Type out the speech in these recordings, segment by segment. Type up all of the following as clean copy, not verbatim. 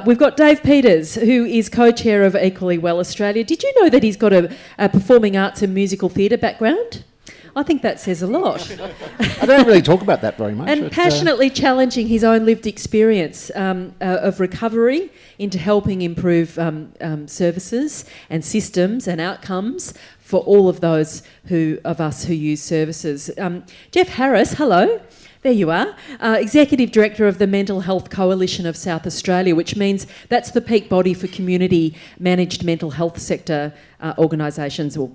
We've got Dave Peters, who is co-chair of Equally Well Australia. Did you know that he's got a performing arts and musical theatre background? I think that says a lot. I don't really talk about that very much. And passionately challenging his own lived experience of recovery into helping improve services and systems and outcomes for all of those of us who use services. Geoff Harris, hello. There you are, Executive Director of the Mental Health Coalition of South Australia, which means that's the peak body for community-managed mental health sector organisations or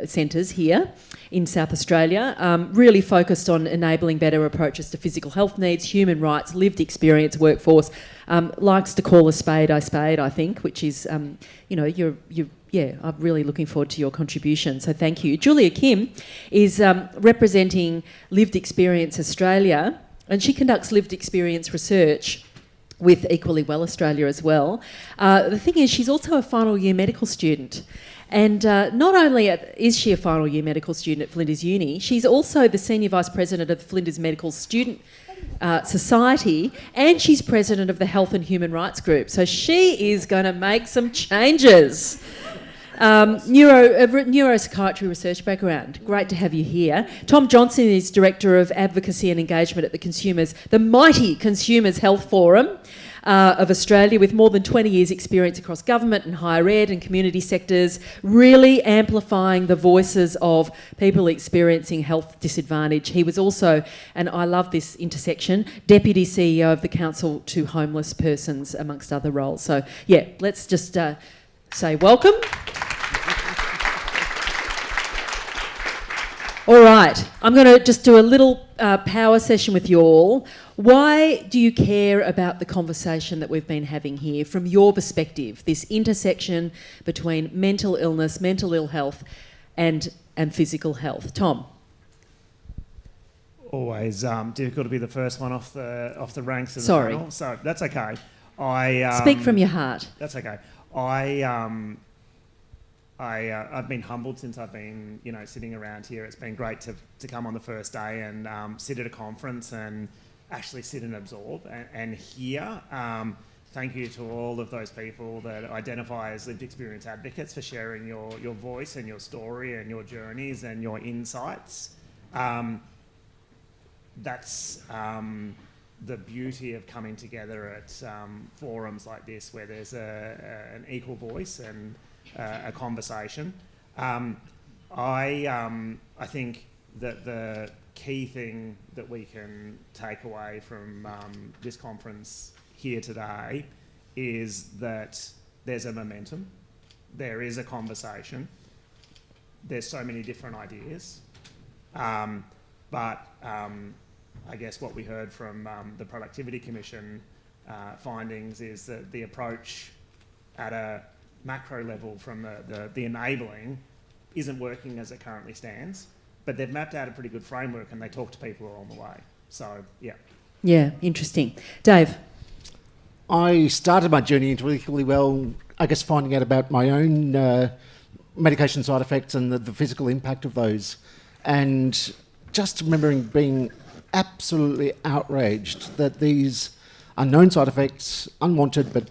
centres here in South Australia, really focused on enabling better approaches to physical health needs, human rights, lived experience, workforce, likes to call a spade, I think, which is, I'm really looking forward to your contribution, so thank you. Julia Kim is representing Lived Experience Australia, and she conducts lived experience research with Equally Well Australia as well. The thing is, she's also a final year medical student. And not only is she a final year medical student at Flinders Uni, she's also the Senior Vice President of the Flinders Medical Student Society, and she's President of the Health and Human Rights Group. So she is going to make some changes. Neuropsychiatry research background. Great to have you here. Tom Johnson is Director of Advocacy and Engagement at the mighty Consumers Health Forum of Australia, with more than 20 years experience across government and higher ed and community sectors, really amplifying the voices of people experiencing health disadvantage. He was also, and I love this intersection, Deputy CEO of the Council to Homeless Persons, amongst other roles. So yeah, let's just say welcome. All right, I'm going to just do a little power session with you all. Why do you care about the conversation that we've been having here from your perspective, this intersection between mental illness, mental ill health and physical health? Tom? Always difficult to be the first one off the ranks of the Sorry. panel. So that's okay. Speak from your heart. That's okay. I've been humbled since I've been, sitting around here. It's been great to come on the first day and sit at a conference and actually sit and absorb and hear. Thank you to all of those people that identify as lived experience advocates for sharing your voice and your story and your journeys and your insights. That's the beauty of coming together at forums like this, where there's an equal voice and a conversation. I think that the key thing that we can take away from this conference here today is that there's a momentum, there is a conversation, there's so many different ideas, but I guess what we heard from the Productivity Commission findings is that the approach at a macro level from the enabling isn't working as it currently stands, but they've mapped out a pretty good framework and they talk to people along the way. So, yeah. Yeah, interesting. Dave? I started my journey into Equally Well, I guess, finding out about my own medication side effects and the physical impact of those. And just remembering being absolutely outraged that these unknown side effects, unwanted, but,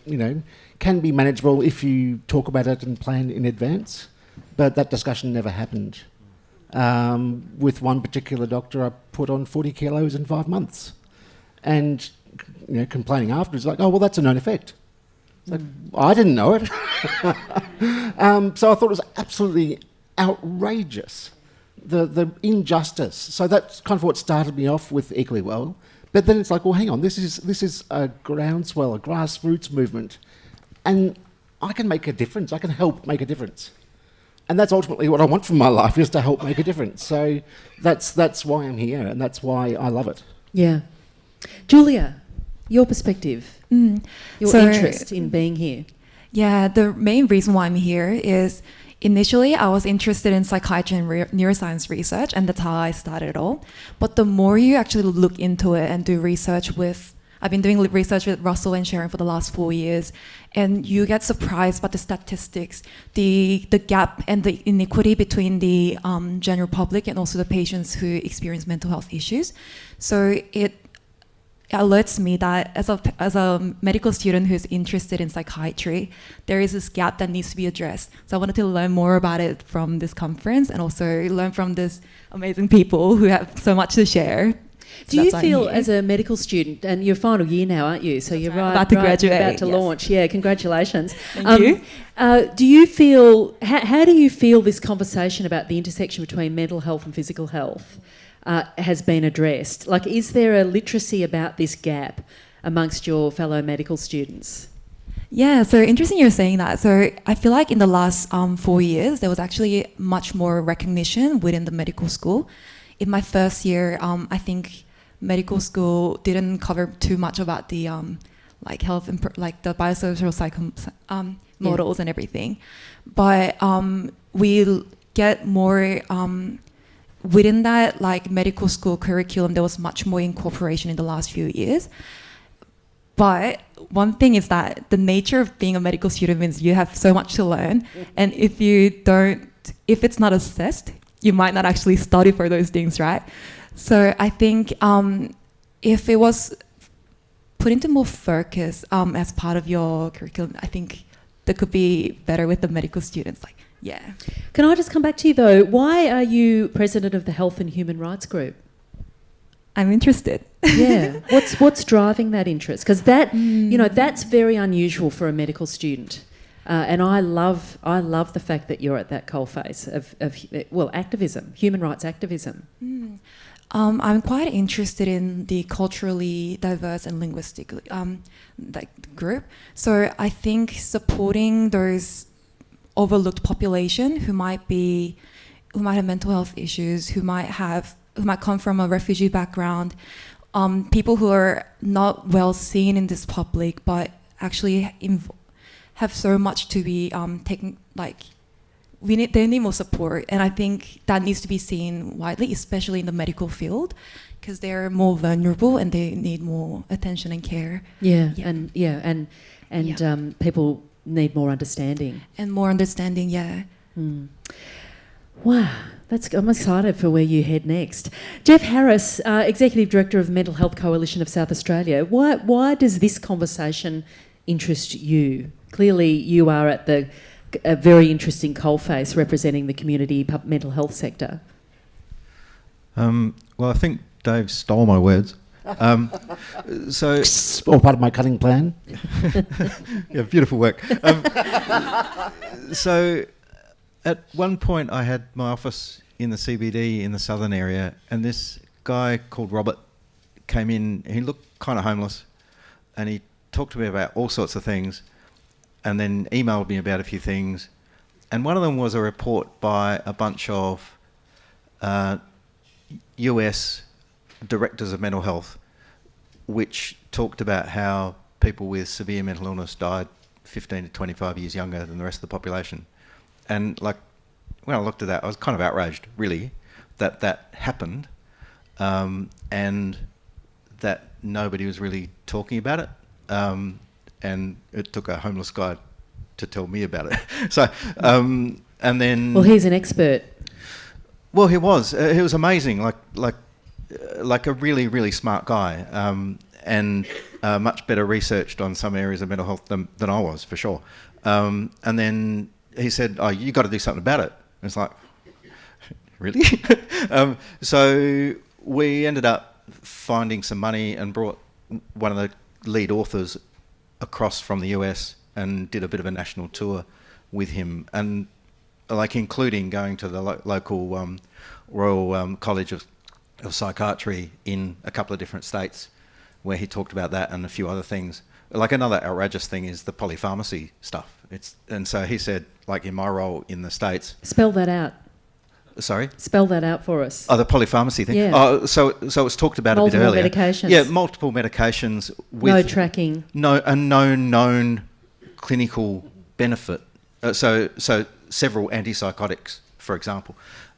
can be manageable if you talk about it and plan in advance. But that discussion never happened. With one particular doctor, I put on 40 kilos in 5 months. And, complaining afterwards, like, oh, well, that's a known effect. Like, I didn't know it. So I thought it was absolutely outrageous, the injustice. So that's kind of what started me off with Equally Well. But then it's like, well, hang on, this is a groundswell, a grassroots movement. And I can make a difference. I can help make a difference. And that's ultimately what I want from my life, is to help make a difference. So that's why I'm here, and that's why I love it. Yeah. Julia, your perspective, your interest in being here. Yeah, the main reason why I'm here is initially I was interested in psychiatry and neuroscience research, and that's how I started it all. But the more you actually look into it and do research I've been doing research with Russell and Sharon for the last 4 years, and you get surprised by the statistics, the gap and the inequity between the general public and also the patients who experience mental health issues. So alerts me that as a medical student who's interested in psychiatry, there is this gap that needs to be addressed. So I wanted to learn more about it from this conference and also learn from these amazing people who have so much to share. Do you feel, as a medical student, and you're final year now, aren't you? So you're right, about to graduate, about to launch. Yeah, congratulations. Thank you. Do you feel? How do you feel this conversation about the intersection between mental health and physical health has been addressed? Like, is there a literacy about this gap amongst your fellow medical students? Yeah, so interesting you're saying that. So I feel like in the last 4 years, there was actually much more recognition within the medical school. In my first year, I think medical school didn't cover too much about the like health, like the biosocial models and everything. But we get more within that like medical school curriculum. There was much more incorporation in the last few years. But one thing is that the nature of being a medical student means you have so much to learn, and if it's not assessed, you might not actually study for those things, right? So I think if it was put into more focus as part of your curriculum, I think that could be better with the medical students. Like, yeah. Can I just come back to you though? Why are you president of the Health and Human Rights Group? I'm interested. Yeah. What's driving that interest? Because that that's very unusual for a medical student. And I love the fact that you're at that coalface of activism, human rights activism. I'm quite interested in the culturally diverse and linguistic group. So I think supporting those overlooked population who might have mental health issues, who might come from a refugee background, people who are not well seen in this public, but actually have so much to be taken. Like, they need more support, and I think that needs to be seen widely, especially in the medical field, because they're more vulnerable and they need more attention and care. And people need more understanding. And more understanding, yeah. Wow, I'm excited for where you head next. Geoff Harris, Executive Director of Mental Health Coalition of South Australia. Why does this conversation interest you? Clearly, you are at a very interesting coalface representing the community mental health sector. Well, I think Dave stole my words. So, all part of my cutting plan. yeah, beautiful work. So, at one point, I had my office in the CBD in the southern area, and this guy called Robert came in. He looked kind of homeless, and he talked to me about all sorts of things, and then emailed me about a few things. And one of them was a report by a bunch of US directors of mental health, which talked about how people with severe mental illness died 15 to 25 years younger than the rest of the population. And like, when I looked at that, I was kind of outraged, really, that happened, and that nobody was really talking about it. And it took a homeless guy to tell me about it. So, and then... Well, he's an expert. Well, he was. He was amazing, like a really, really smart guy, and much better researched on some areas of mental health than I was, for sure. And then he said, "Oh, you got to do something about it." And it's like, really? So we ended up finding some money and brought one of the lead authors across from the US and did a bit of a national tour with him, and like including going to the local Royal College of Psychiatry in a couple of different states, where he talked about that and a few other things. Like, another outrageous thing is the polypharmacy stuff. And so he said, like, in my role in the States... Spell that out. Sorry? Spell that out for us. Oh, the polypharmacy thing? Yeah. Oh, so it was talked about multiple a bit earlier. Multiple medications. Yeah, multiple medications with... No tracking. No known clinical benefit. So several antipsychotics, for example.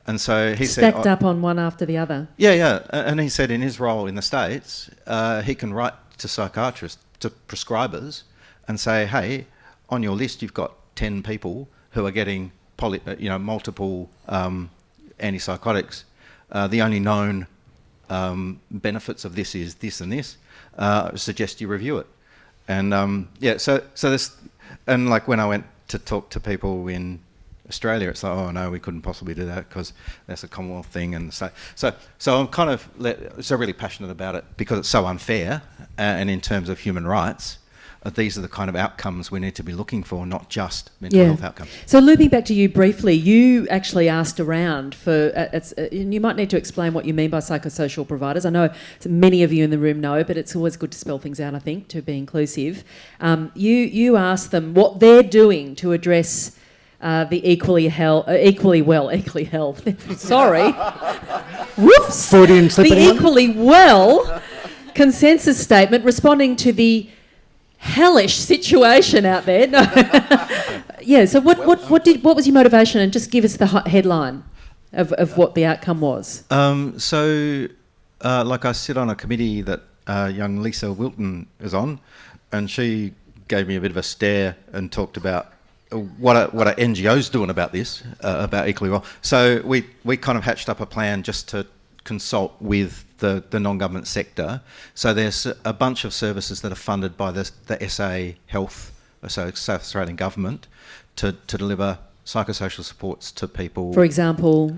And so he said... Stacked up on one after the other. Yeah. And he said in his role in the States, he can write to psychiatrists, to prescribers, and say, hey, on your list you've got 10 people who are getting multiple antipsychotics. The only known benefits of this is this and this, suggest you review it. And so this, and like when I went to talk to people in Australia, it's like, oh no, we couldn't possibly do that because that's a Commonwealth thing, and so I'm kind of so really passionate about it because it's so unfair, and in terms of human rights, these are the kind of outcomes we need to be looking for, not just mental health outcomes. So looping back to you briefly, you actually asked around for, and you might need to explain what you mean by psychosocial providers. I know many of you in the room know, but it's always good to spell things out, I think, to be inclusive. You asked them what they're doing to address the equally well, sorry. Whoops. Freudian slip. The equally well consensus statement responding to the hellish situation out there. No. Yeah, so what was your motivation? And just give us the headline of what the outcome was. Like I sit on a committee that young Lisa Wilton is on, and she gave me a bit of a stare and talked about what are NGOs doing about this, about equally well. So we kind of hatched up a plan just to consult with the non-government sector. So there's a bunch of services that are funded by the SA Health, so South Australian Government, to deliver psychosocial supports to people. For example?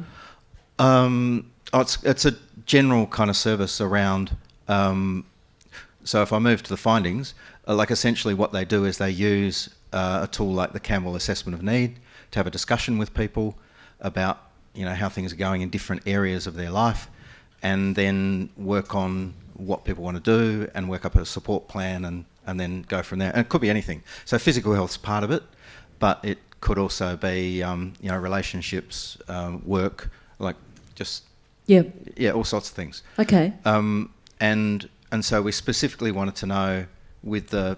It's a general kind of service around, so if I move to the findings, like essentially what they do is they use a tool like the Campbell Assessment of Need to have a discussion with people about, how things are going in different areas of their life, and then work on what people want to do and work up a support plan and then go from there. And it could be anything. So physical health's part of it, but it could also be, relationships, work, like just... Yeah, all sorts of things. Okay. And so we specifically wanted to know with the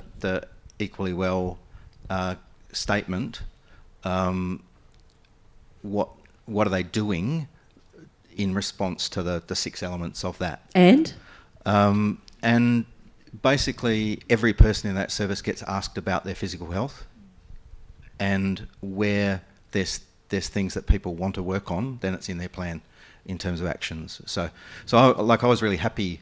equally well statement, what are they doing in response to the 6 elements of that? And basically every person in that service gets asked about their physical health, and where there's things that people want to work on, then it's in their plan in terms of actions. So I was really happy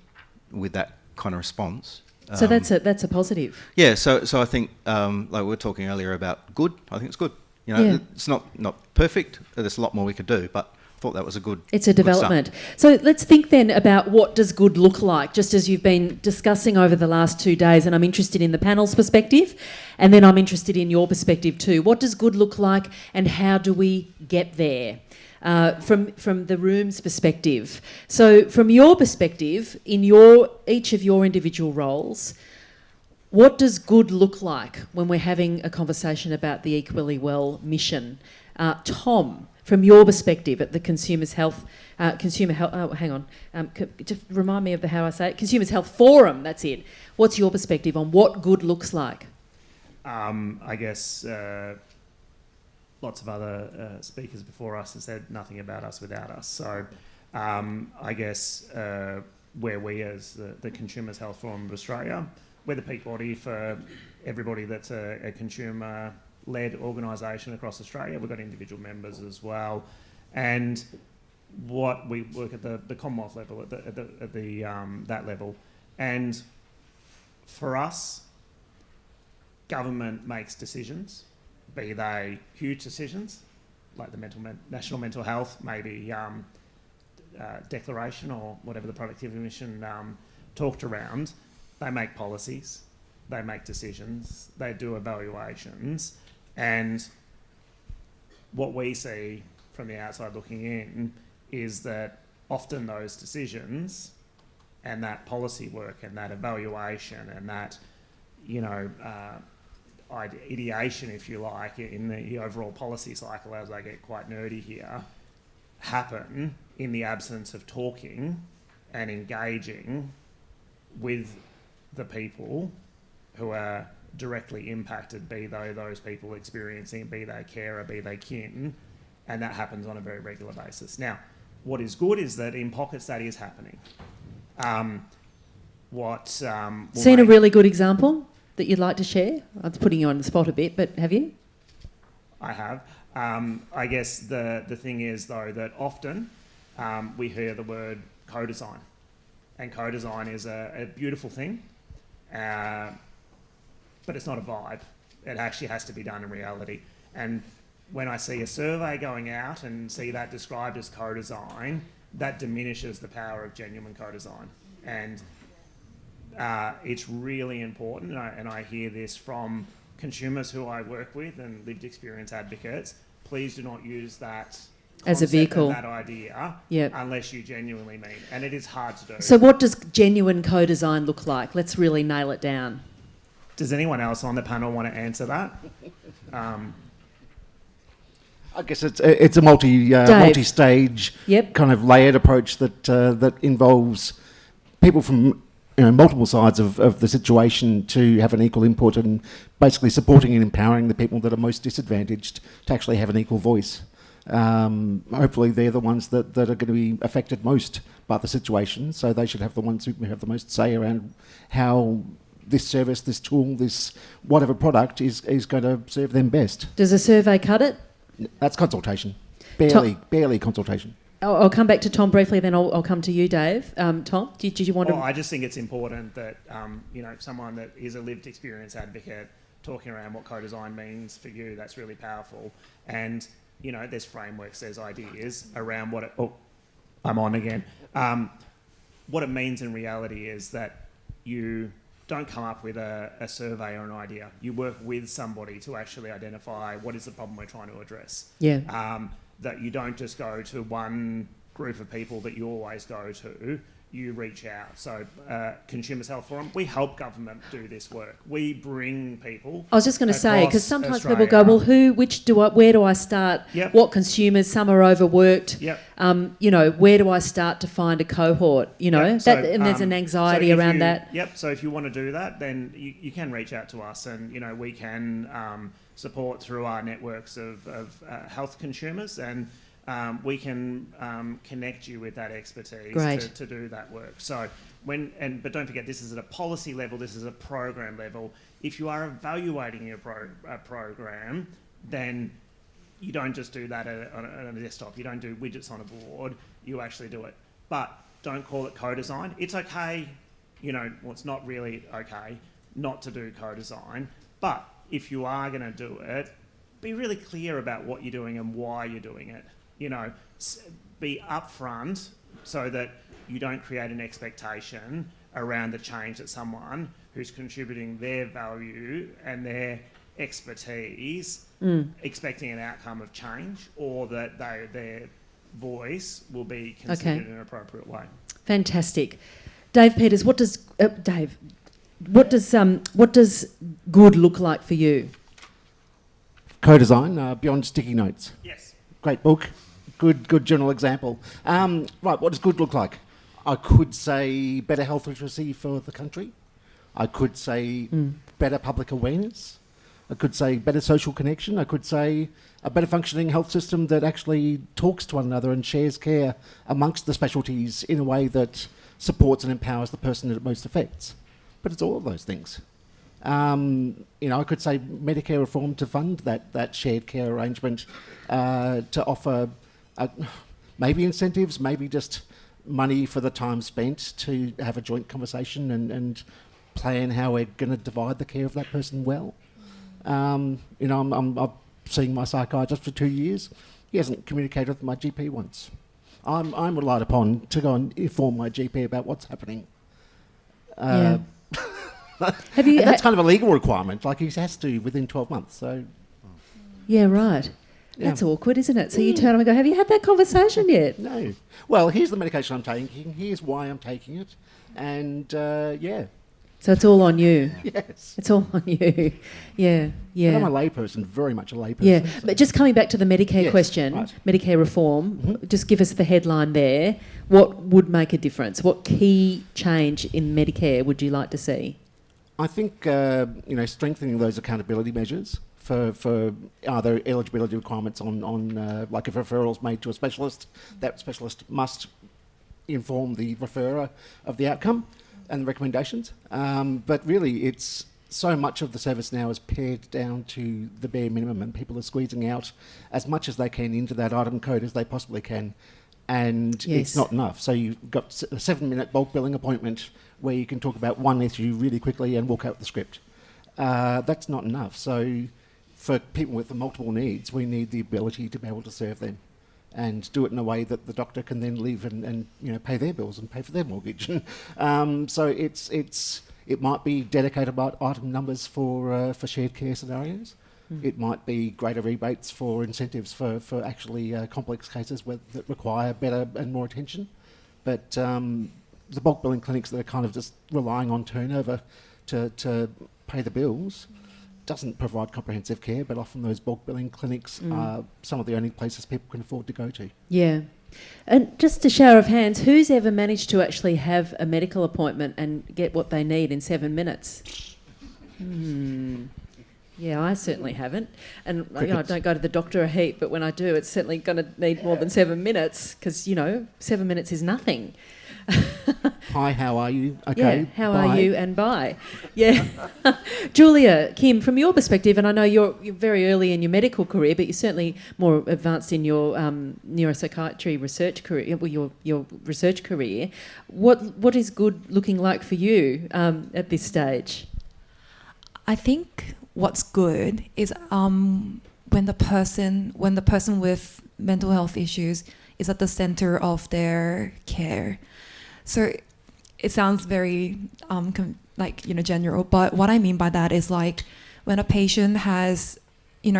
with that kind of response. So that's a positive. Yeah. So I think like we were talking earlier about good. I think it's good. It's not perfect. There's a lot more we could do, but I thought that was a good. It's a development. So let's think then about what does good look like, just as you've been discussing over the last 2 days, and I'm interested in the panel's perspective, and then I'm interested in your perspective too. What does good look like, and how do we get there? From the room's perspective. So from your perspective, in each of your individual roles, what does good look like when we're having a conversation about the Equally Well mission? Tom, from your perspective at the Consumers Health, just remind me of how I say it, Consumers Health Forum, that's it. What's your perspective on what good looks like? I guess... lots of other speakers before us have said nothing about us without us. So I guess where we as the Consumers Health Forum of Australia, we're the peak body for everybody that's a consumer-led organisation across Australia. We've got individual members as well. And what we work at the Commonwealth level, at that level. And for us, government makes decisions, be they huge decisions, like the National Mental Health, maybe declaration or whatever the productivity mission talked around. They make policies, they make decisions, they do evaluations, and what we see from the outside looking in is that often those decisions and that policy work and that evaluation and that, ideation, if you like, in the overall policy cycle, as I get quite nerdy here, happen in the absence of talking and engaging with the people who are directly impacted, be they those people experiencing, be they carer, be they kin, and that happens on a very regular basis. Now, what is good is that in pockets that is happening. Seen a really good example that you'd like to share? I'm putting you on the spot a bit, but have you? I have. I guess the thing is, though, that often we hear the word co-design. And co-design is a beautiful thing, but it's not a vibe. It actually has to be done in reality. And when I see a survey going out and see that described as co-design, that diminishes the power of genuine co-design. And it's really important, and I hear this from consumers who I work with and lived experience advocates. Please do not use that as a vehicle, that idea, unless you genuinely mean. And it is hard to do. So what does genuine co-design look like? Let's really nail it down. Does anyone else on the panel want to answer that? I guess it's a multi-stage kind of layered approach that involves people from multiple sides of the situation to have an equal input, and basically supporting and empowering the people that are most disadvantaged to actually have an equal voice. Hopefully they're the ones that are going to be affected most by the situation, so they should have the ones who have the most say around how this service, this tool, this whatever product is going to serve them best. Does a survey cut it? That's consultation. Barely consultation. I'll come back to Tom briefly, then I'll come to you, Dave. Tom, did you want to... I just think it's important that, someone that is a lived experience advocate talking around what co-design means for you, that's really powerful. And, there's frameworks, there's ideas around what it... Oh, I'm on again. What it means in reality is that you don't come up with a survey or an idea. You work with somebody to actually identify what is the problem we're trying to address. Yeah. That you don't just go to one group of people that you always go to. You reach out. So Consumers Health Forum, we help government do this work. We bring people. I was just going to say, because sometimes Australia. people go, well, where do I start? Yep. What consumers? Some are overworked. Yep. Where do I start to find a cohort? Yep. So, and there's an anxiety around that. Yep. So if you want to do that, then you can reach out to us, and we can support through our networks of health consumers, and we can connect you with that expertise to do that work. So but don't forget, this is at a policy level, this is a program level. If you are evaluating your program, then you don't just do that on a desktop. You don't do widgets on a board. You actually do it. But don't call it co-design. It's okay, it's not really okay not to do co-design. But if you are going to do it, be really clear about what you're doing and why you're doing it. Be upfront so that you don't create an expectation around the change that someone who's contributing their value and their expertise, expecting an outcome of change, or that their voice will be considered in an appropriate way. Fantastic. Dave Peters, what does good look like for you? Co-design, Beyond Sticky Notes. Yes. Great book. Good general example. Right, what does good look like? I could say better health literacy for the country. I could say better public awareness. I could say better social connection. I could say a better functioning health system that actually talks to one another and shares care amongst the specialties in a way that supports and empowers the person that it most affects. But it's all of those things. I could say Medicare reform to fund that shared care arrangement, to offer maybe incentives, maybe just money for the time spent to have a joint conversation and plan how we're going to divide the care of that person well. I'm seeing my psychiatrist for 2 years. He hasn't communicated with my GP once. I'm relied upon to go and inform my GP about what's happening. Have you? And that's kind of a legal requirement. Like he has to within 12 months. So. Yeah, right. Yeah. That's awkward, isn't it? So you turn and go, have you had that conversation yet? No. Well, here's the medication I'm taking. Here's why I'm taking it. And, yeah. So it's all on you. Yes. It's all on you. Yeah. But I'm a layperson, very much a layperson. Yeah. So. But just coming back to the Medicare question, right. Medicare reform, just give us the headline there. What would make a difference? What key change in Medicare would you like to see? I think, strengthening those accountability measures for either eligibility requirements on like if referral's made to a specialist, that specialist must inform the referrer of the outcome and the recommendations. But really, it's so much of the service now is pared down to the bare minimum, and people are squeezing out as much as they can into that item code as they possibly can. and Yes. it's not enough. So you've got a 7-minute bulk billing appointment where you can talk about one issue really quickly and walk out with the script. That's not enough. So for people with the multiple needs, we need the ability to be able to serve them and do it in a way that the doctor can then live and pay their bills and pay for their mortgage. So it might be dedicated item numbers for shared care scenarios. It might be greater rebates for incentives for actually complex cases that require better and more attention. But the bulk billing clinics that are kind of just relying on turnover to pay the bills doesn't provide comprehensive care, but often those bulk billing clinics are some of the only places people can afford to go to. Yeah. And just a show of hands, who's ever managed to actually have a medical appointment and get what they need in 7 minutes? Yeah, I certainly haven't. And I don't go to the doctor a heap, but when I do, it's certainly going to need more than 7 minutes because, 7 minutes is nothing. Hi, how are you? Okay. Yeah, how bye. are you and bye. Yeah. Julia, Kim, from your perspective, and I know you're very early in your medical career, but you're certainly more advanced in your neuropsychiatry research career, your research career. What is good looking like for you at this stage? I think what's good is when the person with mental health issues is at the center of their care. So it sounds very general, but what I mean by that is like when a patient has, we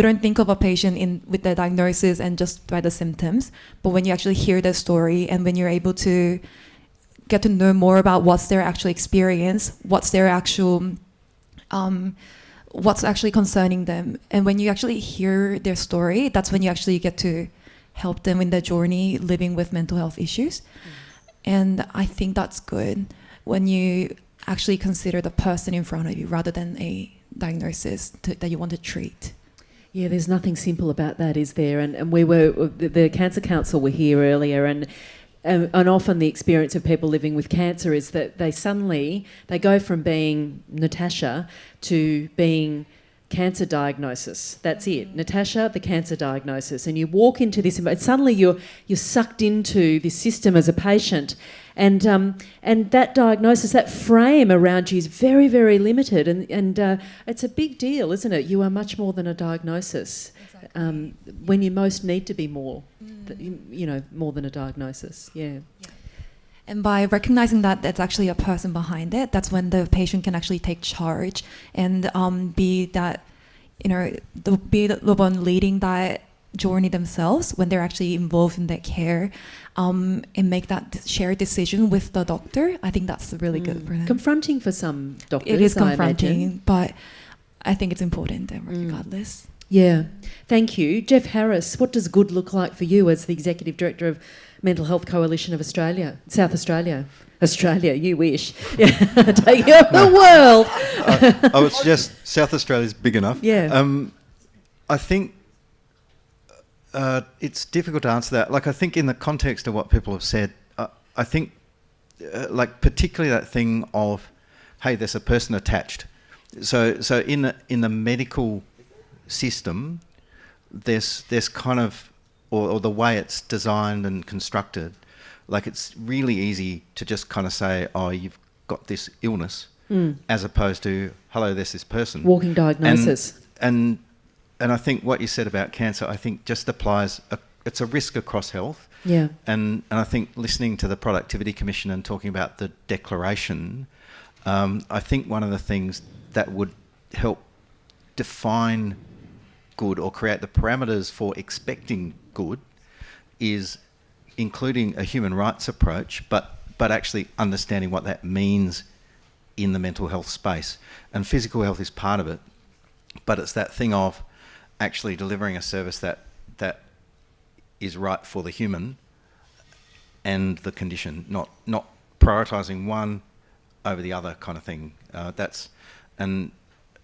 don't think of a patient with their diagnosis and just by the symptoms, but when you actually hear their story and when you're able to get to know more about what's their actual experience, what's their actual what's actually concerning them. And when you actually hear their story, that's when you actually get to help them in their journey living with mental health issues. And I think that's good when you actually consider the person in front of you rather than a diagnosis that you want to treat. Yeah, there's nothing simple about that, is there? And the Cancer Council were here earlier, and often the experience of people living with cancer is that they go from being Natasha to being cancer diagnosis. That's it. Natasha, the cancer diagnosis. And you walk into this, and suddenly you're sucked into this system as a patient. And that diagnosis, that frame around you is very, very limited. And it's a big deal, isn't it? You are much more than a diagnosis. Exactly. When you most need to be more, more than a diagnosis. Yeah. And by recognizing that there's actually a person behind it, that's when the patient can actually take charge and be the one leading that journey themselves when they're actually involved in their care, and make that shared decision with the doctor. I think that's really good for them. Confronting for some doctors. It is confronting, but I think it's important regardless. Yeah. Thank you. Geoff Harris, what does good look like for you as the Executive Director of Mental Health Coalition of Australia, South Australia? Australia, you wish. Yeah. Taking over the world. It's just South Australia's big enough. Yeah. I think it's difficult to answer that. Like, I think in the context of what people have said, I think, particularly that thing of, hey, there's a person attached. So in the medical system, there's kind of, or the way it's designed and constructed, like it's really easy to just kind of say, oh, you've got this illness, as opposed to, hello, there's this person. Walking diagnosis. And I think what you said about cancer, I think just applies, it's a risk across health. Yeah. And I think listening to the Productivity Commission and talking about the declaration, I think one of the things that would help define good or create the parameters for expecting good is including a human rights approach, but actually understanding what that means in the mental health space. And physical health is part of it, but it's that thing of actually delivering a service that is right for the human and the condition, not prioritising one over the other kind of thing.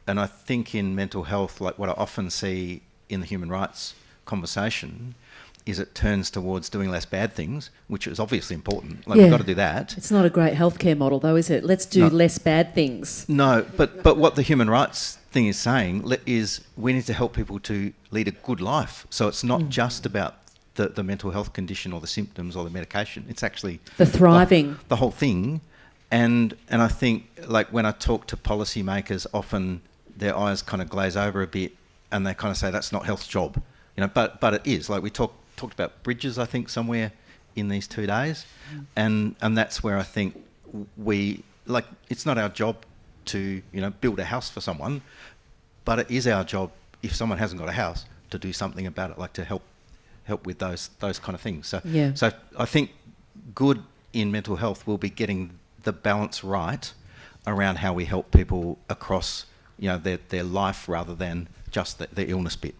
And I think in mental health, like what I often see in the human rights conversation is it turns towards doing less bad things, which is obviously important. Like, we've got to do that. It's not a great healthcare model, though, is it? Let's do less bad things. No, but what the human rights thing is saying is we need to help people to lead a good life. So it's not just about the mental health condition or the symptoms or the medication. It's actually the thriving, the whole thing. And I think, like, when I talk to policymakers, often their eyes kind of glaze over a bit, and they kind of say that's not health's job, But it is. Like, we talked about bridges, I think, somewhere in these 2 days, and that's where I think it's not our job to build a house for someone, but it is our job, if someone hasn't got a house, to do something about it, like to help with those kind of things. So I think good in mental health will be getting the balance right around how we help people across their life rather than just the illness bit.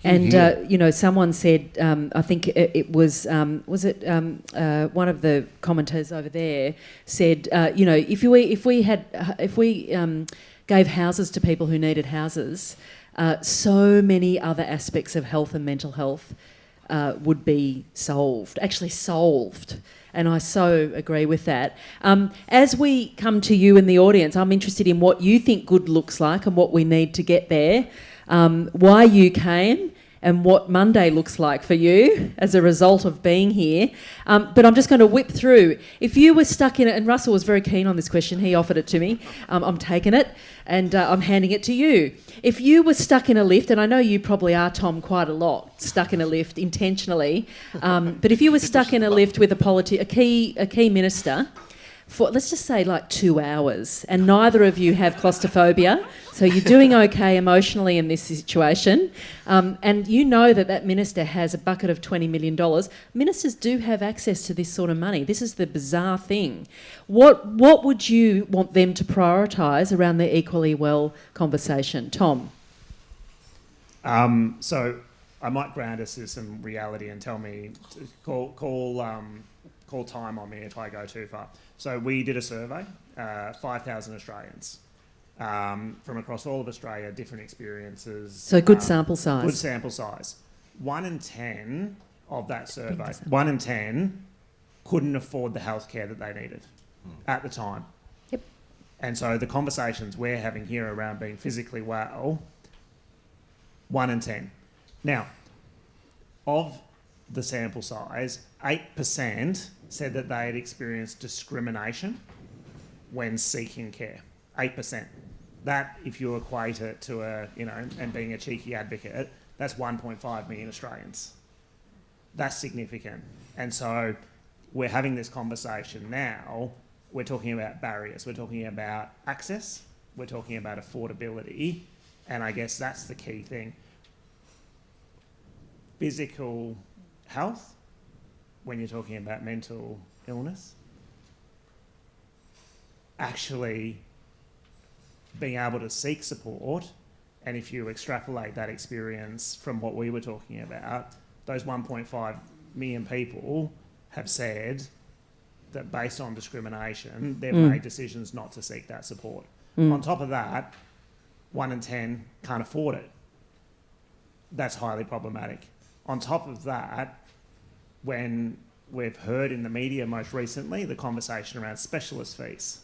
And someone said, I think it was one of the commenters over there said, if we gave houses to people who needed houses, so many other aspects of health and mental health would be solved. And I so agree with that. As we come to you in the audience, I'm interested in what you think good looks like and what we need to get there, why you came, and what Monday looks like for you as a result of being here. But I'm just going to whip through. If you were stuck in it, and Russell was very keen on this question, he offered it to me, I'm taking it, and I'm handing it to you. If you were stuck in a lift, and I know you probably are, Tom, quite a lot, stuck in a lift intentionally, but if you were stuck in a lift with a key minister, for, let's just say, like 2 hours, and neither of you have claustrophobia, so you're doing okay emotionally in this situation, and you know that minister has a bucket of $20 million. Ministers do have access to this sort of money. This is the bizarre thing. What would you want them to prioritise around the Equally Well conversation? Tom? So I might ground us in some reality and tell me, call time on me if I go too far. So we did a survey, 5,000 Australians from across all of Australia, different experiences. So good sample size. Good sample size. 1 in 10 of that survey, 1 in 10 couldn't afford the healthcare that they needed at the time. Yep. And so the conversations we're having here around being physically well, 1 in 10. Now, of the sample size, 8% said that they had experienced discrimination when seeking care. 8%. That, if you equate it to and being a cheeky advocate, that's 1.5 million Australians. That's significant. And so we're having this conversation now. We're talking about barriers. We're talking about access. We're talking about affordability. And I guess that's the key thing. Physical health, when you're talking about mental illness, actually being able to seek support, and if you extrapolate that experience from what we were talking about, those 1.5 million people have said that based on discrimination, they've made decisions not to seek that support. On top of that, 1 in 10 can't afford it. That's highly problematic. On top of that, when we've heard in the media most recently the conversation around specialist fees.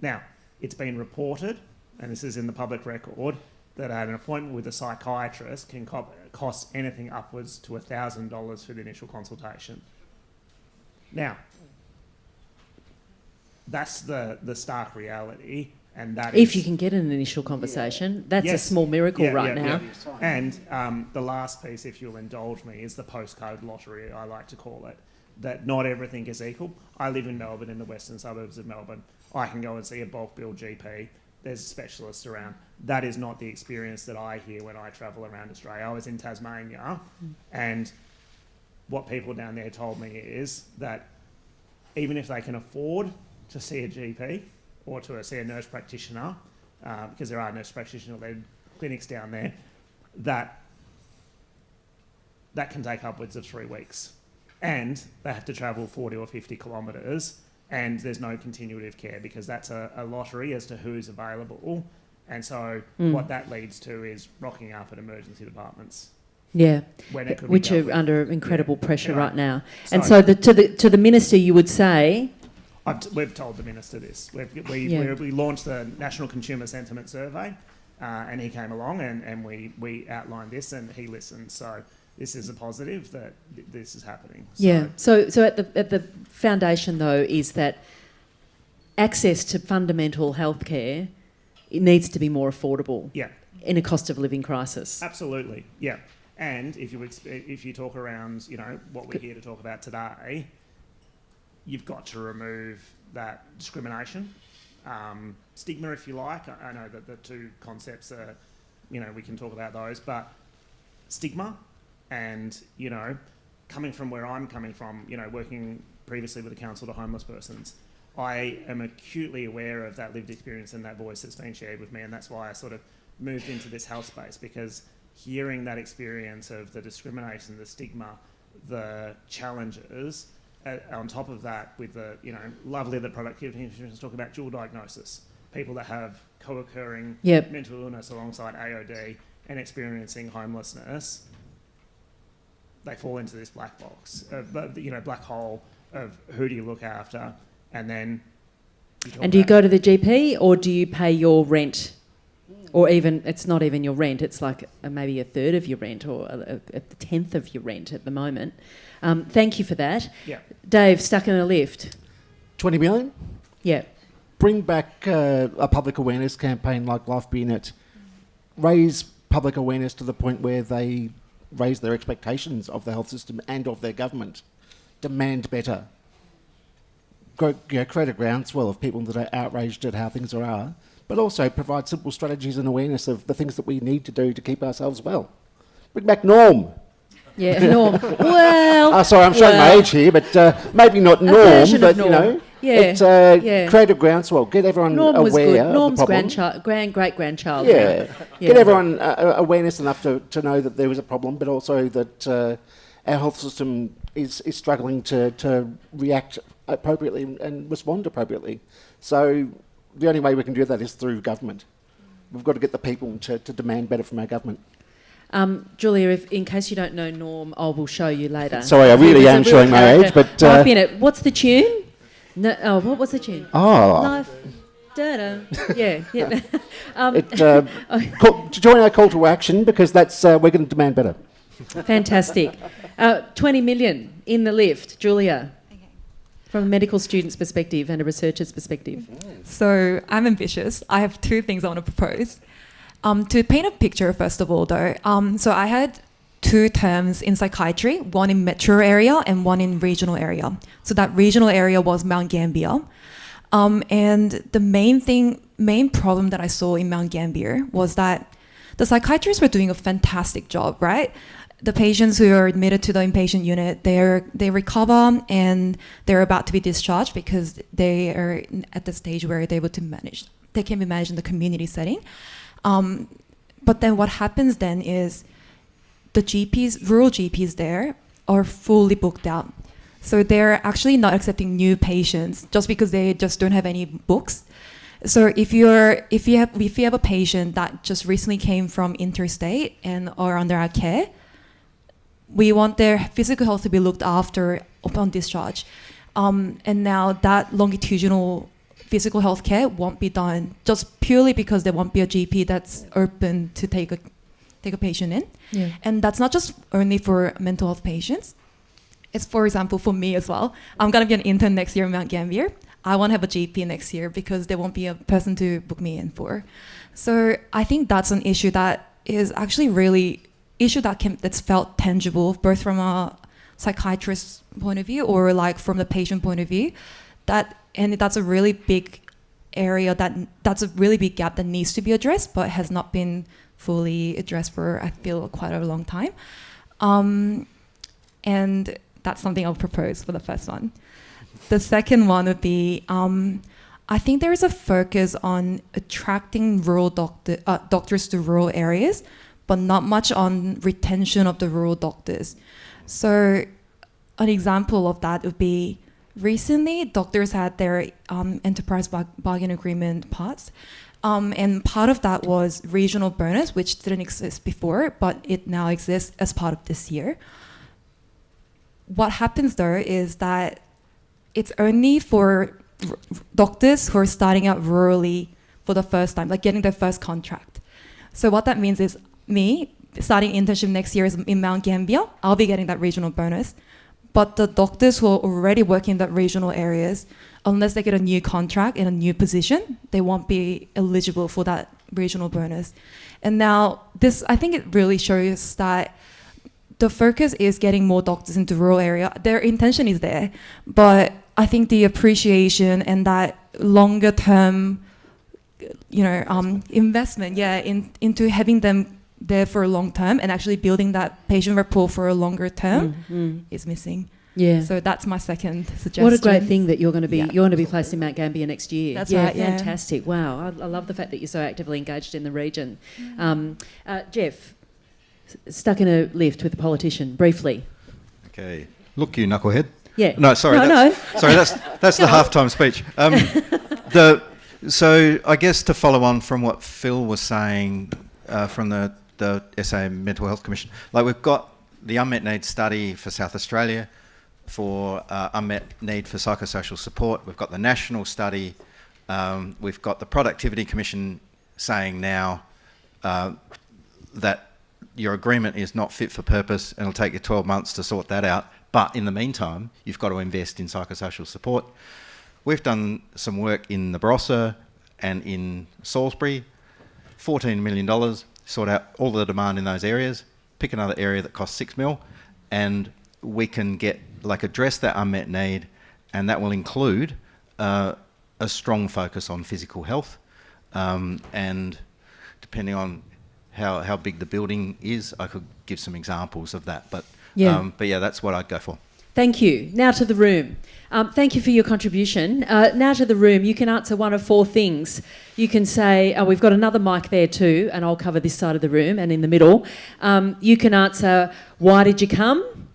Now, it's been reported, and this is in the public record, that an appointment with a psychiatrist can cost anything upwards to $1,000 for the initial consultation. Now, that's the stark reality, and that if you can get an initial conversation, that's a small miracle now. Yeah. And the last piece, if you'll indulge me, is the postcode lottery, I like to call it, that not everything is equal. I live in Melbourne, in the western suburbs of Melbourne. I can go and see a bulk bill GP. There's specialists around. That is not the experience that I hear when I travel around Australia. I was in Tasmania, and what people down there told me is that even if they can afford to see a GP or to see a nurse practitioner, because there are nurse practitioner-led clinics down there, that can take upwards of 3 weeks. And they have to travel 40 or 50 kilometres, and there's no continuity of care because that's a lottery as to who's available. And so what that leads to is rocking up at emergency departments. Yeah, when it could which be are under incredible pressure Anyway, right now. And so to the minister, you would say... We've told the minister this. We launched the National Consumer Sentiment Survey, and he came along and we outlined this and he listened. So this is a positive that this is happening. Yeah. So at the foundation though is that access to fundamental healthcare, it needs to be more affordable. Yeah. In a cost of living crisis. Absolutely. Yeah. And if you talk around, what we're here to talk about today, you've got to remove that discrimination, stigma, if you like. I know that the two concepts are, we can talk about those, but stigma and, coming from where I'm coming from, working previously with the Council to Homeless Persons, I am acutely aware of that lived experience and that voice that's been shared with me, and that's why I sort of moved into this health space, because hearing that experience of the discrimination, the stigma, the challenges, on top of that with the, lovely that productivity institutions talk about dual diagnosis, people that have co-occurring mental illness alongside AOD and experiencing homelessness, they fall into this black box, black hole of who do you look after, and then... And do you go to the GP or do you pay your rent? Or even, it's not even your rent, it's like maybe a third of your rent or a tenth of your rent at the moment. Thank you for that. Yeah. Dave, stuck in a lift. 20 million? Yeah. Bring back a public awareness campaign like Life Be In It. Raise public awareness to the point where they raise their expectations of the health system and of their government. Demand better. Create a groundswell of people that are outraged at how things are, but also provide simple strategies and awareness of the things that we need to do to keep ourselves well. Bring back Norm. Yeah, Norm. Well... sorry, I'm showing my age here, but maybe not Norm, but, Norm. Create a groundswell. Get everyone Norm was aware good. of Norm's the problem. great-grandchild. Yeah. Get everyone awareness enough to know that there was a problem, but also that our health system is struggling to react appropriately and respond appropriately. So the only way we can do that is through government. We've got to get the people to demand better from our government. Julia, in case you don't know Norm, I will show you later. Sorry, I really am showing my age, but... Life in It. What's the tune? No, what was the tune? Life... Da-da. Yeah. To join our call to action, because that's we're going to demand better. Fantastic. 20 million in the lift. Julia. From a medical student's perspective and a researcher's perspective. So I'm ambitious. I have two things I want to propose. To paint a picture, first of all, though, so I had 2 terms in psychiatry, one in metro area and one in regional area. So that regional area was Mount Gambier. And the main problem that I saw in Mount Gambier was that the psychiatrists were doing a fantastic job, right? The patients who are admitted to the inpatient unit, they recover and they're about to be discharged because they are at the stage where they're able to manage. They can be managed in the community setting. But then what happens then is the GPs, rural GPs there, are fully booked out. So they're actually not accepting new patients just because they just don't have any books. So if you have a patient that just recently came from interstate and are under our care, we want their physical health to be looked after upon discharge. And now that longitudinal physical health care won't be done just purely because there won't be a GP that's open to take a patient in. Yeah. And that's not just only for mental health patients. It's, for example, for me as well. I'm going to be an intern next year in Mount Gambier. I won't have a GP next year because there won't be a person to book me in for. So I think that's an issue that is actually really that's felt tangible, both from a psychiatrist's point of view or like from the patient point of view. That's a really big area that's a really big gap that needs to be addressed, but has not been fully addressed for, I feel, quite a long time. And that's something I'll propose for the first one. The second one would be, I think there is a focus on attracting rural doctors to rural areas, but not much on retention of the rural doctors. So an example of that would be, recently doctors had their enterprise bargain agreement passed, and part of that was regional bonus, which didn't exist before, but it now exists as part of this year. What happens though is that it's only for doctors who are starting out rurally for the first time, like getting their first contract. So what that means is me, starting internship next year is in Mount Gambier. I'll be getting that regional bonus. But the doctors who are already working in that regional areas, unless they get a new contract in a new position, they won't be eligible for that regional bonus. And now this, I think it really shows that the focus is getting more doctors into rural area. Their intention is there, but I think the appreciation and that longer term, investment, into having them there for a long term and actually building that patient rapport for a longer term is missing. Yeah. So that's my second suggestion. What a great thing that you're going to be placed in Mount Gambier next year. That's right. Yeah. Fantastic. Wow. I love the fact that you're so actively engaged in the region. Geoff, stuck in a lift with a politician, briefly. Okay. Look, you knucklehead. Yeah. No, sorry. No. Sorry, that's the halftime speech. So I guess to follow on from what Phil was saying from the SA Mental Health Commission, like we've got the unmet needs study for South Australia for unmet need for psychosocial support. We've got the national study. We've got the Productivity Commission saying now that your agreement is not fit for purpose and it'll take you 12 months to sort that out. But in the meantime, you've got to invest in psychosocial support. We've done some work in the Barossa and in Salisbury, $14 million, sort out all the demand in those areas, pick another area that costs $6 million, and we can address that unmet need, and that will include a strong focus on physical health, and depending on how big the building is, I could give some examples of that, but that's what I'd go for. Thank you. Now to the room. Thank you for your contribution. Now to the room. You can answer one of four things. You can say, we've got another mic there too, and I'll cover this side of the room and in the middle. You can answer, why did you come?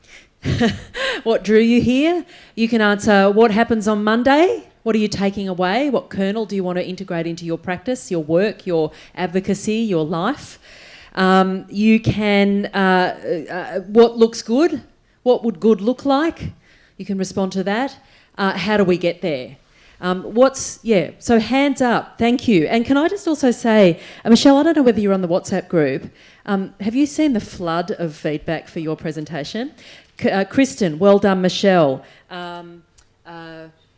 What drew you here? You can answer, what happens on Monday? What are you taking away? What kernel do you want to integrate into your practice, your work, your advocacy, your life? You can, what looks good? What would good look like? You can respond to that. How do we get there? So hands up, thank you. And can I just also say, Michelle, I don't know whether you're on the WhatsApp group. Have you seen the flood of feedback for your presentation? Kristen, well done, Michelle.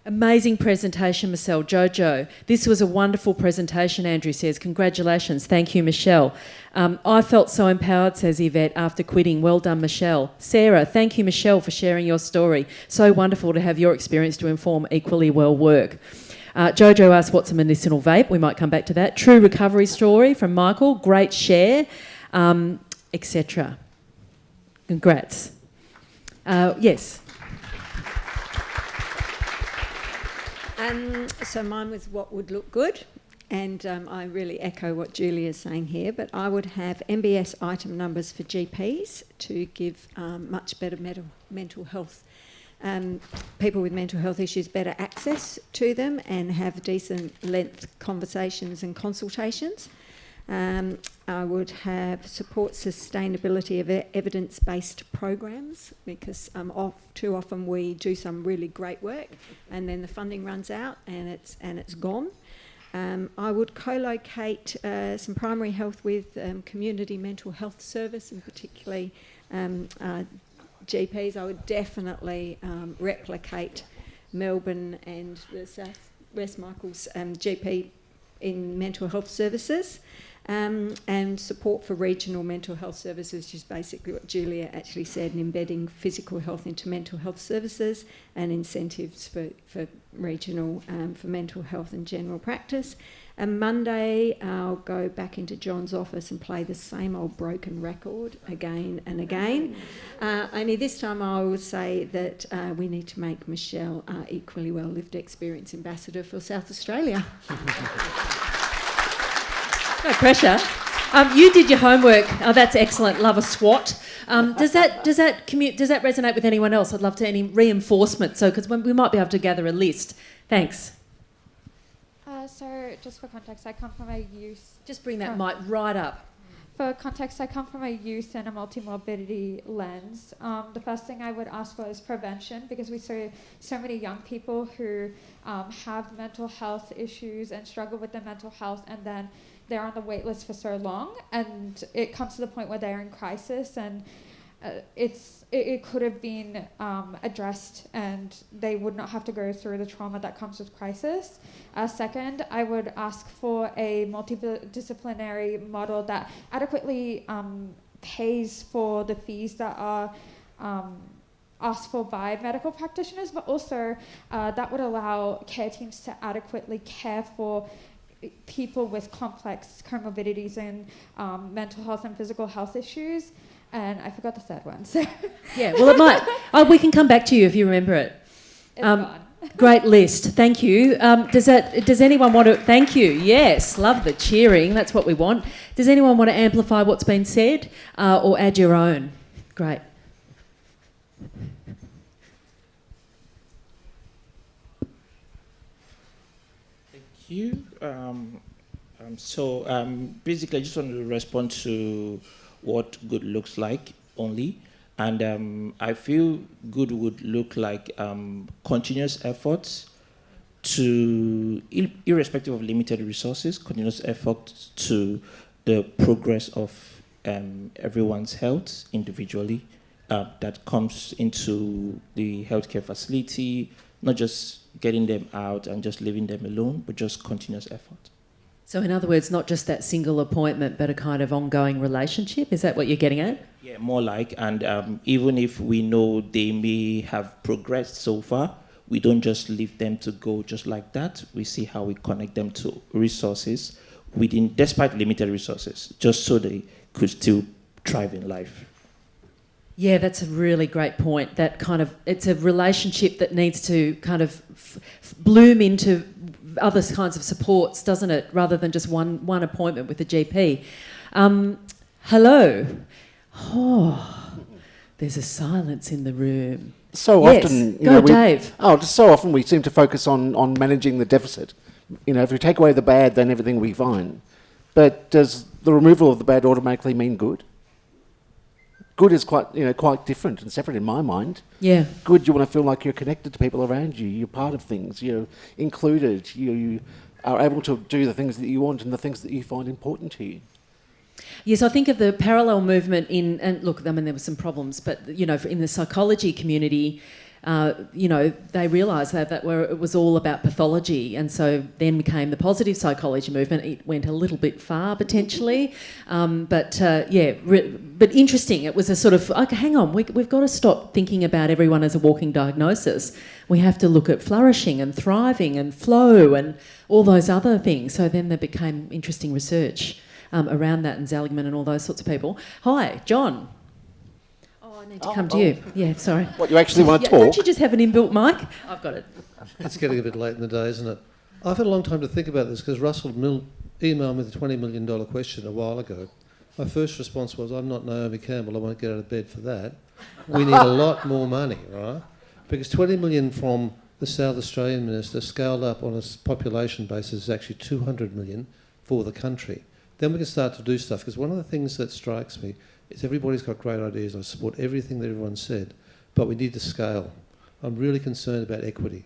Amazing presentation, Michelle. Jojo, this was a wonderful presentation, Andrew says. Congratulations. Thank you, Michelle. I felt so empowered, says Yvette, after quitting. Well done, Michelle. Sarah, thank you, Michelle, for sharing your story. So wonderful to have your experience to inform equally well work. Jojo asked, what's a medicinal vape? We might come back to that. True recovery story from Michael. Great share, etc. Congrats. Yes. So mine was what would look good, and I really echo what Julia's saying here, but I would have MBS item numbers for GPs to give much better mental health, people with mental health issues better access to them and have decent length conversations and consultations. I would have support sustainability of evidence-based programs, because too often we do some really great work and then the funding runs out and it's gone. I would co-locate some primary health with community mental health service, and particularly GPs. I would definitely replicate Melbourne and the South West Michael's GP in mental health services. And support for regional mental health services, which is basically what Julia actually said, and embedding physical health into mental health services and incentives for regional, for mental health and general practice. And Monday, I'll go back into John's office and play the same old broken record again and again. Only this time I will say that we need to make Michelle equally well lived experience ambassador for South Australia. No pressure. You did your homework. Oh, that's excellent. Love a SWOT. Does that resonate with anyone else? I'd love to any reinforcement. So, because we might be able to gather a list. Thanks. So, just for context, I come from a youth. Just bring that mic right up. For context, I come from a youth and a multi-morbidity lens. The first thing I would ask for is prevention, because we see so many young people who have mental health issues and struggle with their mental health, and then they're on the wait list for so long, and it comes to the point where they're in crisis, and it could have been addressed, and they would not have to go through the trauma that comes with crisis. Second, I would ask for a multidisciplinary model that adequately pays for the fees that are asked for by medical practitioners, but also that would allow care teams to adequately care for people with complex comorbidities and mental health and physical health issues. And I forgot the third one. So Yeah, well, it might. Oh, we can come back to you if you remember it. it's gone. Great list. Thank you. Does anyone want to... Thank you. Yes, love the cheering. That's what we want. Does anyone want to amplify what's been said or add your own? Great. Thank you. Basically, I just wanted to respond to what good looks like only. And I feel good would look like continuous efforts to, irrespective of limited resources, continuous efforts to the progress of everyone's health individually that comes into the healthcare facility, not just getting them out and just leaving them alone, but just continuous effort. So in other words, not just that single appointment, but a kind of ongoing relationship? Is that what you're getting at? Yeah, more like, and even if we know they may have progressed so far, we don't just leave them to go just like that. We see how we connect them to resources within, despite limited resources, just so they could still thrive in life. Yeah, that's a really great point. That kind of, it's a relationship that needs to kind of bloom into other kinds of supports, doesn't it? Rather than just one appointment with a GP. Hello. Oh, there's a silence in the room. So Yes, often, go Dave. Just so often we seem to focus on managing the deficit. If we take away the bad, then everything will be fine. But does the removal of the bad automatically mean good? Good is quite different and separate in my mind. Yeah. Good, you want to feel like you're connected to people around you, you're part of things, you're included, you are able to do the things that you want and the things that you find important to you. Yes, I think of the parallel movement and look, I mean, there were some problems, but, in the psychology community, they realised that it was all about pathology, and so then came the positive psychology movement. It went a little bit far, potentially, but interesting. It was a sort of, okay, hang on, we've got to stop thinking about everyone as a walking diagnosis. We have to look at flourishing and thriving and flow and all those other things. So then there became interesting research around that, and Seligman and all those sorts of people. Hi, John. I need to come to you. Yeah, sorry. What, you actually want to talk? Don't you just have an inbuilt mic? I've got it. It's getting a bit late in the day, isn't it? I've had a long time to think about this because Russell emailed me the $20 million question a while ago. My first response was, I'm not Naomi Campbell, I won't get out of bed for that. We need a lot more money, right? Because 20 million from the South Australian minister scaled up on a population basis is actually 200 million for the country. Then we can start to do stuff, because one of the things that strikes me is everybody's got great ideas. I support everything that everyone said, but we need to scale. I'm really concerned about equity,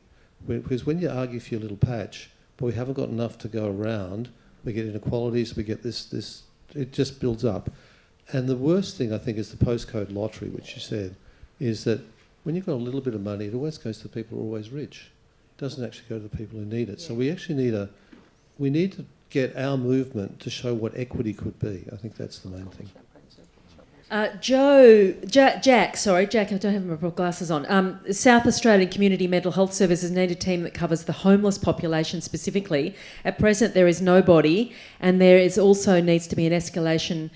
because when you argue for your little patch, but we haven't got enough to go around, we get inequalities, we get this, it just builds up. And the worst thing, I think, is the postcode lottery, which you said, is that when you've got a little bit of money, it always goes to the people who are always rich. It doesn't actually go to the people who need it. Yeah. So we actually need to get our movement to show what equity could be. I think that's the main thing. Jack, I don't have my glasses on. South Australian Community Mental Health Services need a team that covers the homeless population specifically. At present, there is nobody, and there is also needs to be an escalation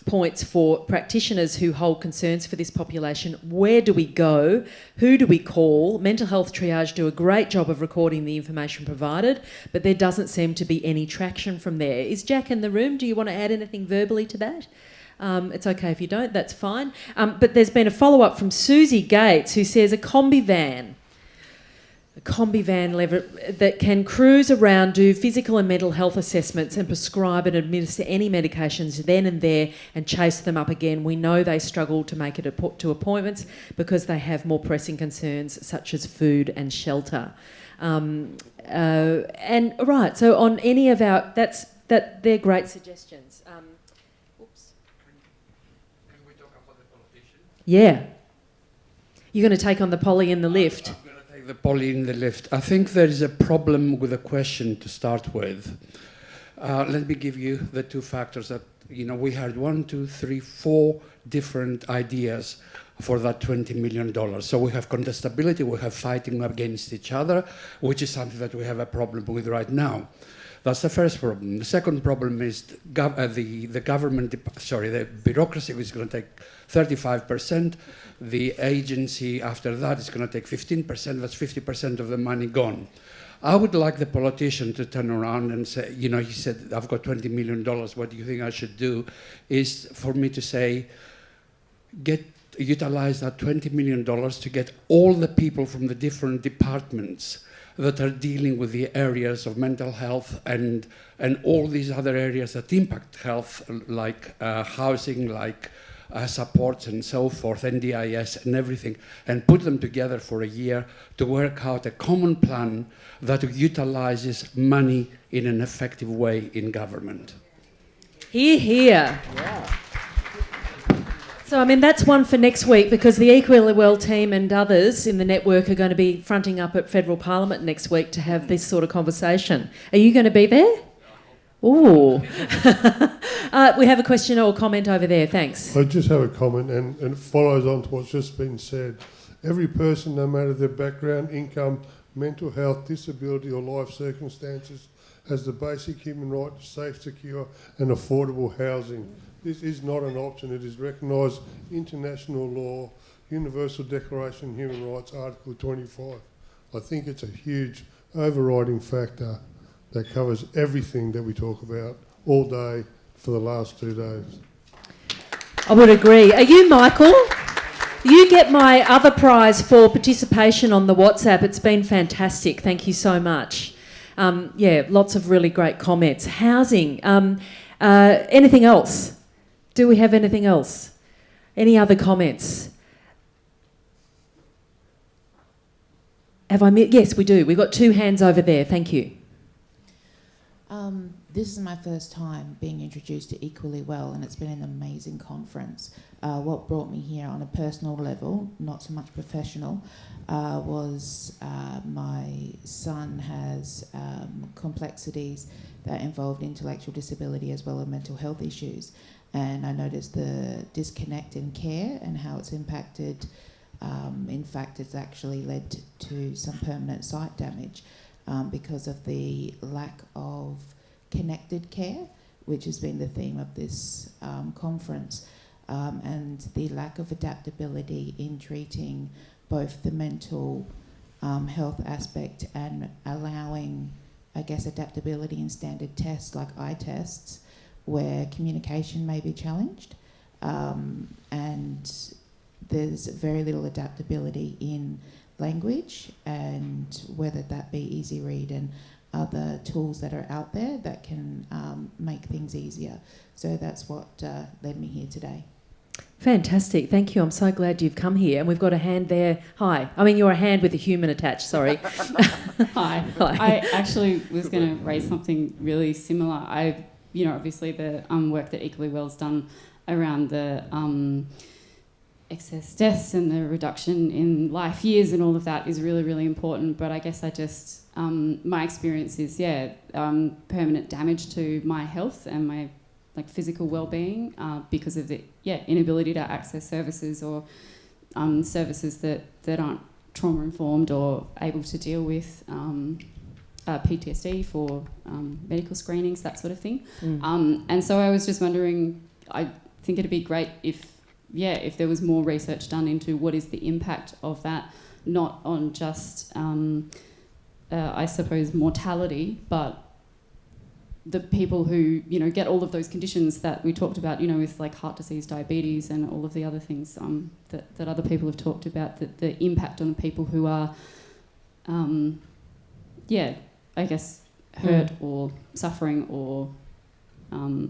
points for practitioners who hold concerns for this population. Where do we go? Who do we call? Mental Health Triage do a great job of recording the information provided, but there doesn't seem to be any traction from there. Is Jack in the room? Do you want to add anything verbally to that? It's okay if you don't, that's fine. But there's been a follow-up from Susie Gates, who says a combi van. combi van that can cruise around, do physical and mental health assessments and prescribe and administer any medications then and there and chase them up again. We know they struggle to make it to appointments because they have more pressing concerns such as food and shelter. So on any of our... they're great suggestions. Oops. Can we talk about the politician? Yeah. You're going to take on the Polly in the lift. The Polly in the lift. I think there is a problem with the question to start with. Let me give you the two factors that, we had 4 different ideas for that $20 million. So we have contestability, we have fighting against each other, which is something that we have a problem with right now. That's the first problem. The second problem is the government, the bureaucracy is going to take 35%. The agency after that is going to take 15%. That's 50% of the money gone. I would like the politician to turn around and say, he said, I've got $20 million. What do you think I should do? Is for me to say, utilize that $20 million to get all the people from the different departments that are dealing with the areas of mental health and all these other areas that impact health, like housing, like supports and so forth, NDIS and everything, and put them together for a year to work out a common plan that utilizes money in an effective way in government. Hear, hear. Yeah. So, that's one for next week because the Equally Well team and others in the network are going to be fronting up at Federal Parliament next week to have this sort of conversation. Are you going to be there? Ooh. We have a question or comment over there, thanks. I just have a comment and it follows on to what's just been said. Every person, no matter their background, income, mental health, disability or life circumstances, has the basic human right to safe, secure and affordable housing. This is not an option. It is recognised international law, Universal Declaration of Human Rights, Article 25. I think it's a huge overriding factor that covers everything that we talk about all day for the last 2 days. I would agree. Are you Michael? You get my other prize for participation on the WhatsApp. It's been fantastic. Thank you so much. Lots of really great comments. Housing. Anything else? Do we have anything else? Any other comments? Yes, we do. We've got 2 hands over there. Thank you. This is my first time being introduced to Equally Well, and it's been an amazing conference. What brought me here on a personal level, not so much professional, was my son has complexities that involved intellectual disability as well as mental health issues. And I noticed the disconnect in care and how it's impacted. In fact, it's actually led to some permanent sight damage because of the lack of connected care, which has been the theme of this conference, and the lack of adaptability in treating both the mental health aspect and allowing, adaptability in standard tests like eye tests, where communication may be challenged, and there's very little adaptability in language, and whether that be easy read and other tools that are out there that can make things easier. So that's what led me here today. Fantastic, thank you. I'm so glad you've come here. And we've got a hand there. Hi. You're a hand with a human attached, sorry. Hi. Hi. I actually was going to raise something really similar. Obviously the work that Equally Well's done around the excess deaths and the reduction in life years and all of that is really, really important. But I guess my experience is, permanent damage to my health and my physical well-being because of the inability to access services or services that aren't trauma-informed or able to deal with PTSD for medical screenings, that sort of thing. And so I was just wondering, I think it'd be great if there was more research done into what is the impact of that, not on just, mortality, but the people who, get all of those conditions that we talked about, with heart disease, diabetes and all of the other things that other people have talked about, the impact on people who are I guess hurt or suffering or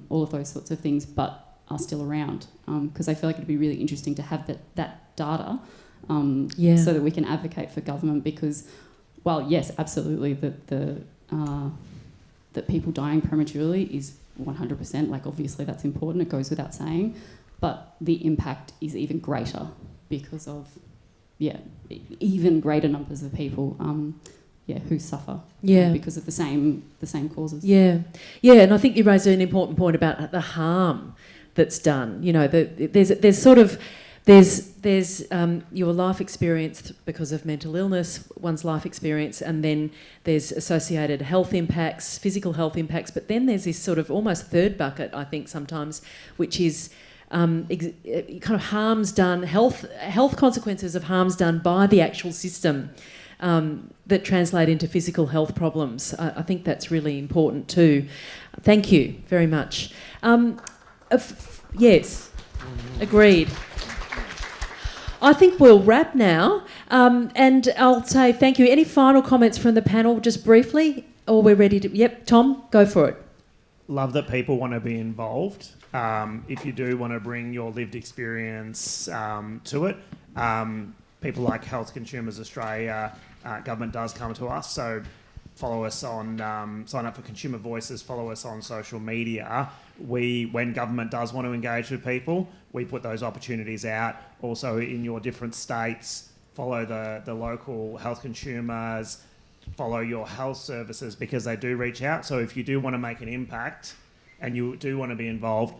all of those sorts of things, but are still around. Because I feel like it'd be really interesting to have that data so that we can advocate for government, because, well, yes, absolutely, that people dying prematurely is 100%, like obviously that's important, it goes without saying, but the impact is even greater because of, even greater numbers of people who suffer because of the same causes. Yeah, and I think you raised an important point about the harm that's done. You know, there's your life experience because of mental illness, one's life experience, and then there's associated health impacts, physical health impacts, but then there's this sort of almost third bucket, I think, sometimes, which is kind of harms done, health consequences of harms done by the actual system that translate into physical health problems. I think that's really important too. Thank you very much. Yes, agreed. I think we'll wrap now, and I'll say thank you. Any final comments from the panel, just briefly, or we're ready to... Yep, Tom, go for it. Love that people want to be involved. If you do want to bring your lived experience to it, people like Health Consumers Australia, government does come to us, so follow us on, sign up for Consumer Voices, follow us on social media. When government does want to engage with people, we put those opportunities out. Also in your different states, follow the local health consumers, follow your health services, because they do reach out. So if you do want to make an impact and you do want to be involved,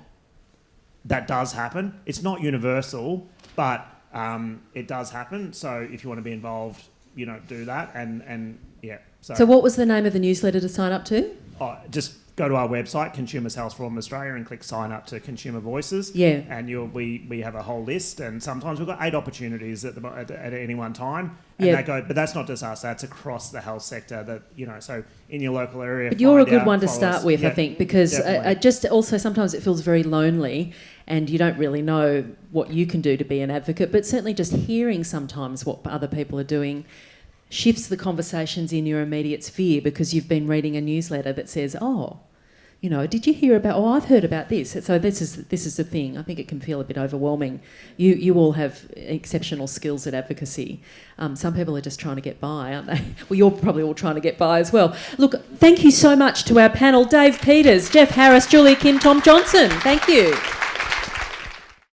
that does happen. It's not universal, but it does happen. So if you want to be involved, do that. And yeah. So what was the name of the newsletter to sign up to? Just go to our website, Consumers Health Forum Australia, and click sign up to Consumer Voices. Yeah. And we have a whole list, and sometimes we've got 8 opportunities at any one time. And but that's not just us, that's across the health sector that, so in your local area. But you're a good one to start with, Yeah, I think, because just also sometimes it feels very lonely and you don't really know what you can do to be an advocate, but certainly just hearing sometimes what other people are doing shifts the conversations in your immediate sphere, because you've been reading a newsletter that says, did you hear about, I've heard about this. So this is the thing. I think it can feel a bit overwhelming. You all have exceptional skills at advocacy. Some people are just trying to get by, aren't they? Well, you're probably all trying to get by as well. Look, thank you so much to our panel, Dave Peters, Geoff Harris, Julia Kim, Tom Johnson. Thank you.